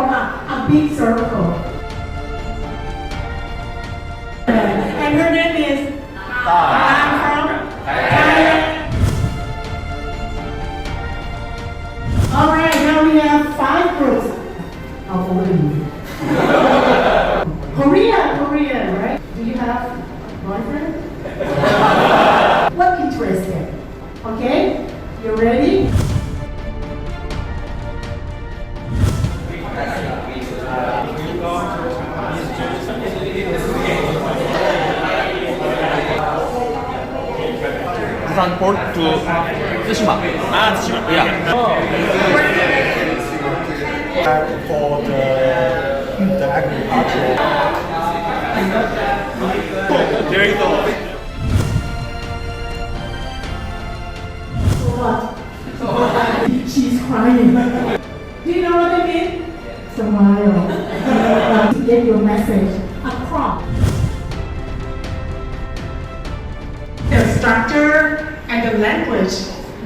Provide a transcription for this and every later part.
form a big circle. And her name is I'm from Thailand. All right, now we have 5 groups. How old are you? Korea, right? Do you have a boyfriend? What interests them? Okay, you ready? Busan port to Tsushima. Tsushima. Yeah. For the agriculture. Very cool. What? She's crying. Do you know what I mean? Smile. To get your message across. The structure and the language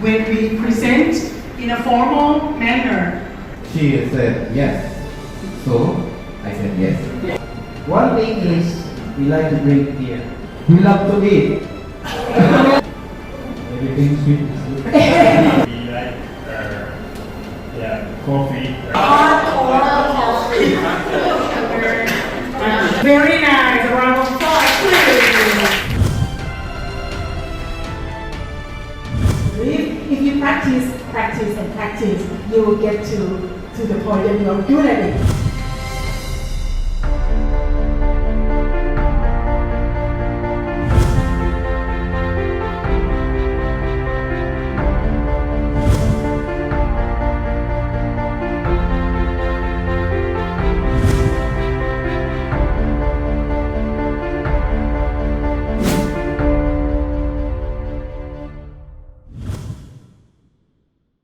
when we present in a formal manner. She said yes. So I said yes. One thing is we like to drink beer. We love to eat. Everything sweet is good. We like coffee. Very nice. A round of applause, please. If you practice, you will get to the point that you are good at it.